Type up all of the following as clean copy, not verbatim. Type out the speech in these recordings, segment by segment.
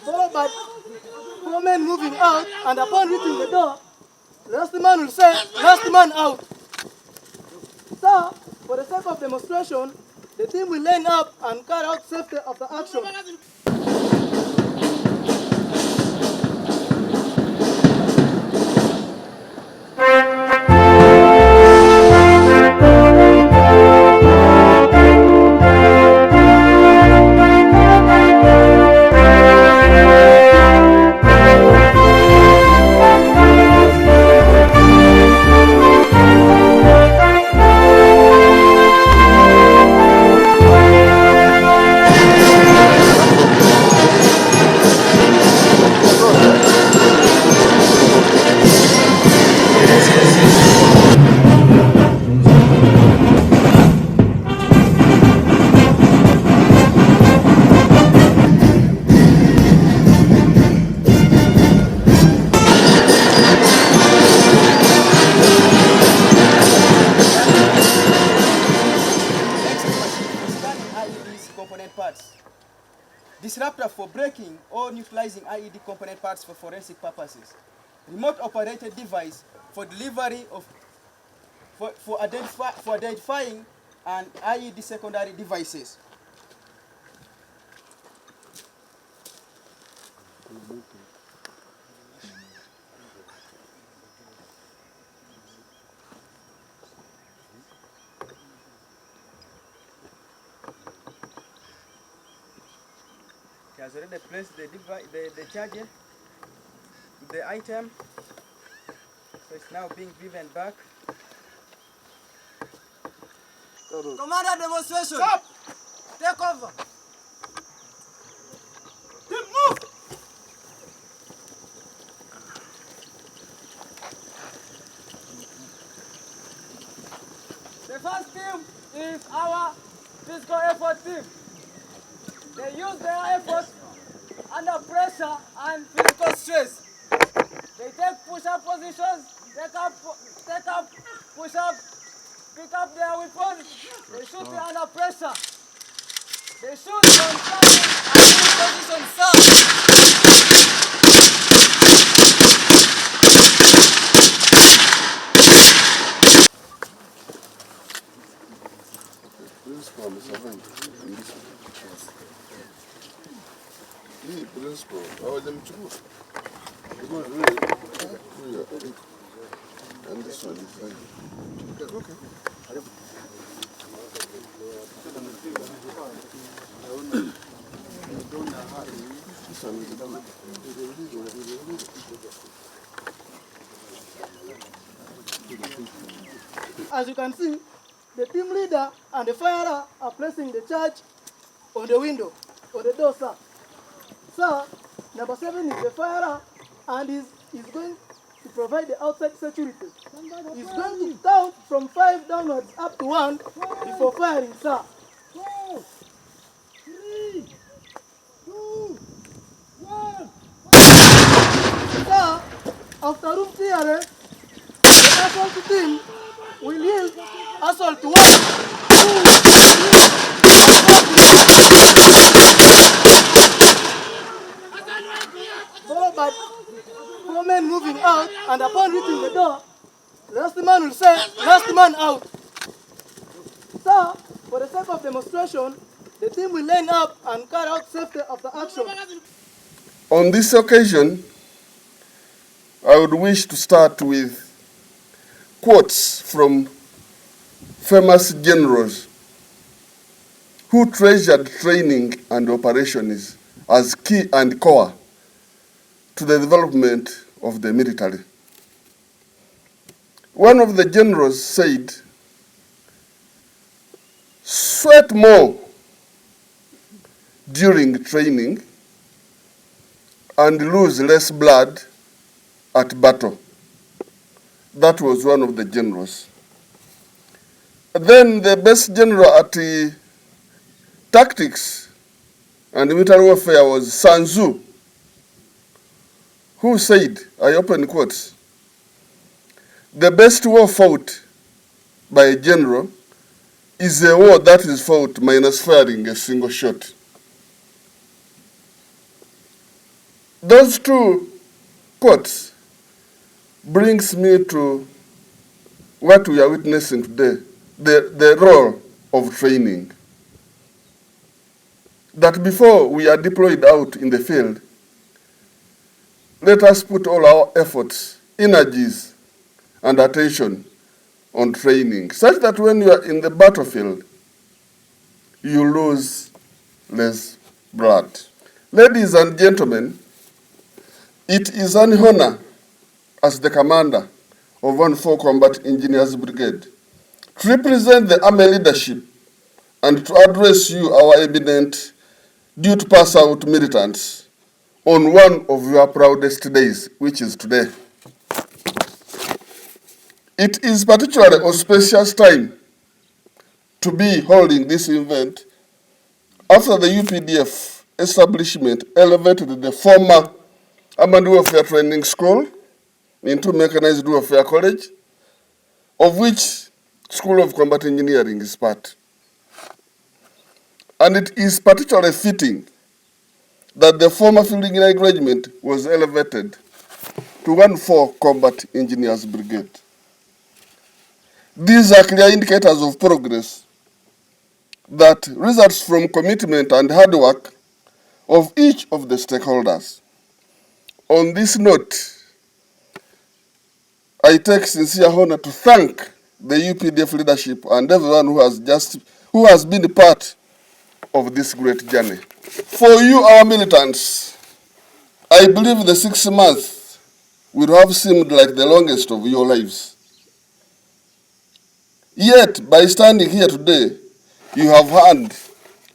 followed by 4 men moving out, and upon reaching the door, the last man will say, last man out. So, for the sake of demonstration, the team will line up and carry out safety of the action. Disruptor for breaking or neutralizing IED component parts for forensic purposes. Remote operated device for delivery of for identifying an IED secondary devices. He has already placed the charger, the item, so it's now being driven back. Commander, demonstration. Stop! Take over. Team, move! The first team is our physical effort team. They use their effort under pressure and physical stress. They take push-up positions, take up push-up, pick up their weapons. They shoot under pressure. They shoot from target and position first. And this one is fine. Okay. As you can see, the team leader and the firer are placing the charge on the window, or the door, sir. Sir, number 7 is the firer, and is going to provide the outside security. He's going to count from 5 downwards up to 1 before firing, sir. 4, 3, 2, 1. Sir, after room clearance, the assault team will yield assault to 1, 2, 3, followed by 4 men moving out, and upon reaching the door, the last man will say, last man out. So, for the sake of demonstration, the team will line up and carry out safety of the action. On this occasion, I would wish to start with quotes from famous generals who treasured training and operations as key and core to the development of the military. One of the generals said, "Sweat more during training and lose less blood at battle." That was one of the generals. Then the best general at tactics and military warfare was Sun Tzu, who said, I open quotes, "The best war fought by a general is a war that is fought minus firing a single shot." Those two quotes brings me to what we are witnessing today, the role of training. That before we are deployed out in the field, let us put all our efforts, energies, and attention on training, such that when you are in the battlefield, you lose less blood. Ladies and gentlemen, it is an honor as the commander of 1-4 Combat Engineers Brigade to represent the Army leadership and to address you, our eminent due to pass out militants, on one of your proudest days, which is today. It is particularly auspicious time to be holding this event after the UPDF establishment elevated the former Armed Warfare Training School into Mechanized Warfare College, of which School of Combat Engineering is part. And it is particularly fitting that the former Field Engineering Regiment was elevated to 1-4 Combat Engineers Brigade. These are clear indicators of progress that results from commitment and hard work of each of the stakeholders. On this note, I take sincere honor to thank the UPDF leadership and everyone who has been a part of this great journey. For you, our militants, I believe the 6 months would have seemed like the longest of your lives. Yet, by standing here today, you have earned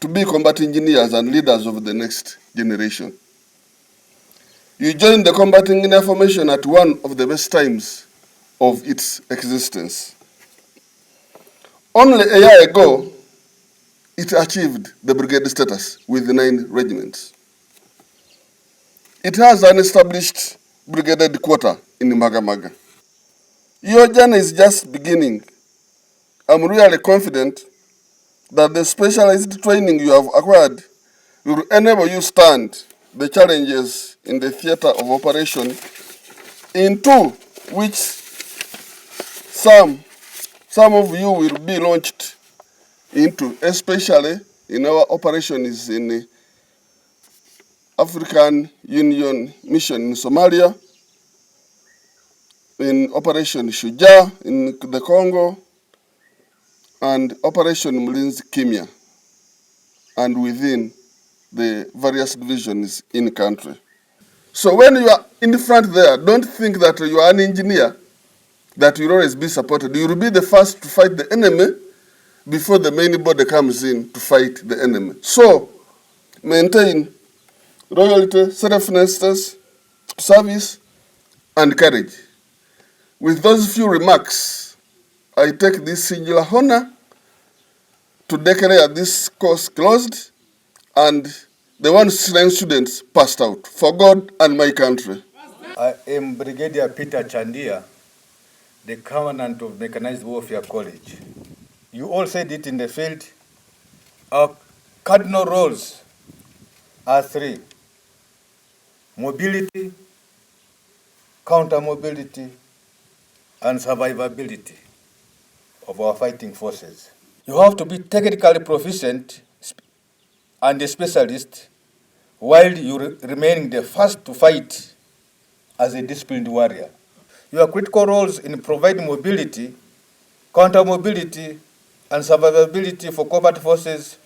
to be combat engineers and leaders of the next generation. You joined the combat engineer formation at one of the best times of its existence. Only a year ago, it achieved the brigade status with 9 regiments. It has an established brigade headquarters in Magamaga. Your journey is just beginning. I'm really confident that the specialized training you have acquired will enable you stand the challenges in the theater of operation, into which some of you will be launched into, especially in our operations in the African Union Mission in Somalia, in Operation Shujaa in the Congo, and Operation Mlinzi Kimia, and within the various divisions in the country. So when you are in the front there, don't think that you are an engineer that will always be supported. You will be the first to fight the enemy before the main body comes in to fight the enemy. So maintain loyalty, selflessness, service, and courage. With those few remarks, I take this singular honor to declare this course closed and the 169 students passed out for God and my country. I am Brigadier Peter Chandia, the Commandant of Mechanized Warfare College. You all said it in the field. Our cardinal roles are 3: mobility, counter-mobility, and survivability of our fighting forces. You have to be technically proficient and a specialist while you remaining the first to fight as a disciplined warrior. Your critical roles in providing mobility, counter-mobility, and survivability for combat forces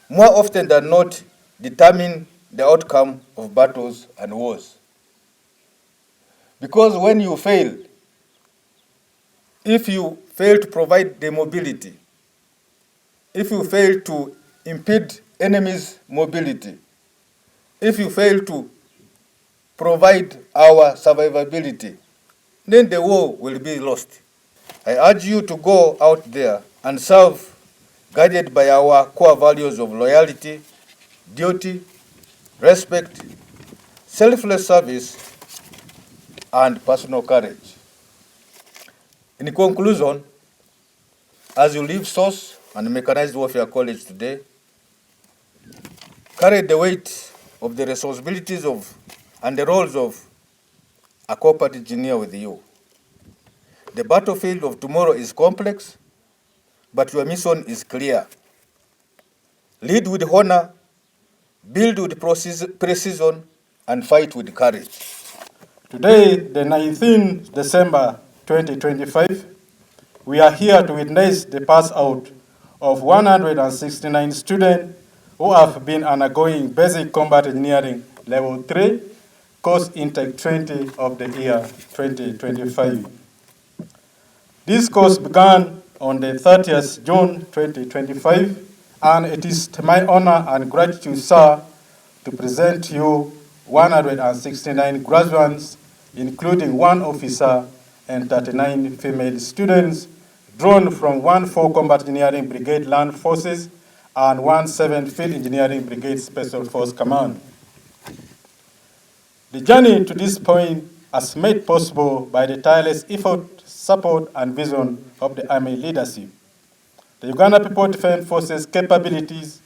more often than not determine the outcome of battles and wars. Because when you fail, if you fail to provide the mobility, if you fail to impede enemy's mobility, if you fail to provide our survivability, then the war will be lost. I urge you to go out there and serve, guided by our core values of loyalty, duty, respect, selfless service, and personal courage. In conclusion, as you leave SOS and Mechanized Warfare College today, carry the weight of the responsibilities of and the roles of a corporate engineer with you. The battlefield of tomorrow is complex, but your mission is clear. Lead with honor, build with precision, and fight with courage. Today, the 19th December 2025, we are here to witness the pass out of 169 students who have been undergoing basic combat engineering level 3 course intake 20 of the year 2025. This course began on the 30th June 2025, and it is to my honor and gratitude, sir, to present you 169 graduates, including 1 officer and 39 female students, drawn from 1-4 Combat Engineering Brigade Land Forces and 1-7 Field Engineering Brigade Special Force Command. The journey to this point is made possible by the tireless effort, support, and vision of the Army leadership. The Uganda People Defense Forces capabilities,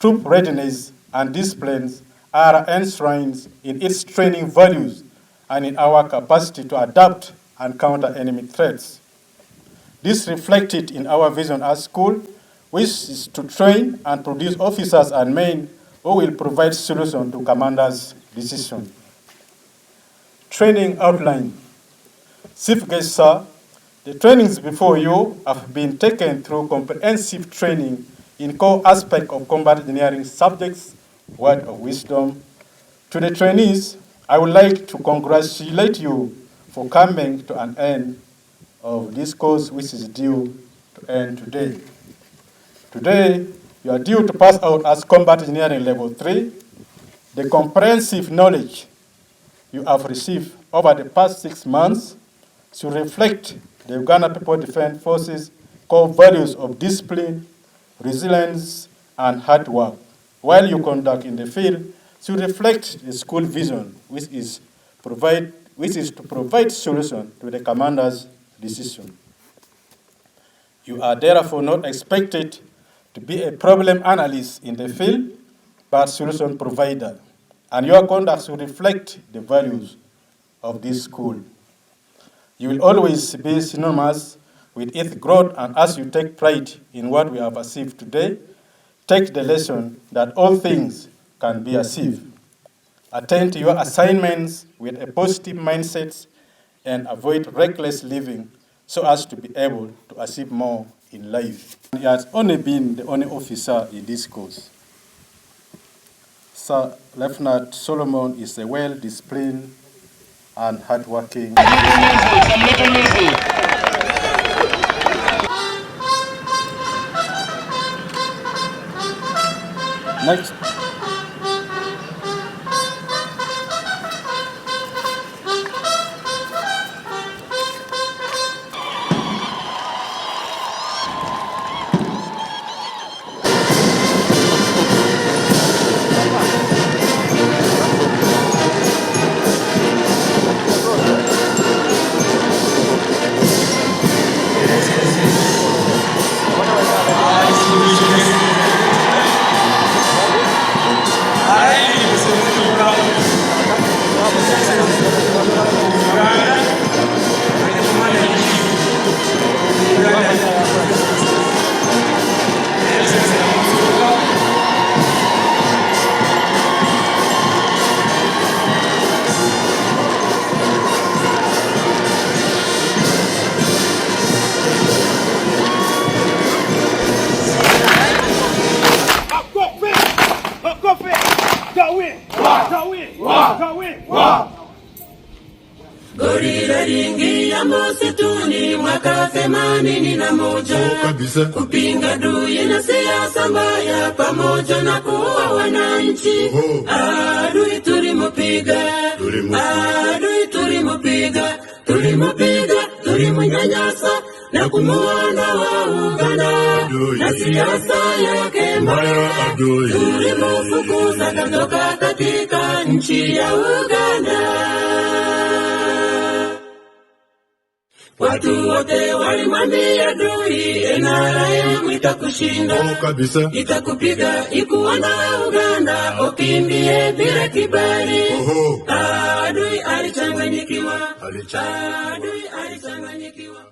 troop readiness, and disciplines are enshrined in its training values and in our capacity to adapt and counter enemy threats. This reflected in our vision as school, which is to train and produce officers and men who will provide solutions to commanders' decisions. Training outline. Chief Guest, sir, the trainings before you have been taken through comprehensive training in core aspects of combat engineering subjects, word of wisdom. To the trainees, I would like to congratulate you for coming to an end of this course, which is due to end today. Today, you are due to pass out as Combat Engineering Level 3. The comprehensive knowledge you have received over the past 6 months should reflect the Uganda People Defense Forces core values of discipline, resilience, and hard work, while you conduct in the field should reflect the school vision, which is to provide solution to the commander's decision. You are therefore not expected to be a problem analyst in the field, but solution provider, and your conduct should reflect the values of this school. You will always be synonymous with its growth, and as you take pride in what we have achieved today, take the lesson that all things can be achieved. Attend to your assignments with a positive mindset and avoid reckless living so as to be able to achieve more in life. He has only been the only officer in this course. Sir Lieutenant Solomon is a well-disciplined and hardworking. Next. Gorila ringi ya msituni mwaka 81 kupinga adui na siasa mbaya pamoja na kuua wananchi. Adui tulimupiga, tulimunyanyasa na kumuondoa Uganda na siasa yake mbaya. Tulimufukuza kutoka katika nchi ya Uganda. Watu wote walimwambia adui, NRM itakushinda kabisa, itakupiga ikuona Uganda, ukimbie bila kibali. Adui alichanganyikiwa, adui alichanganyikiwa.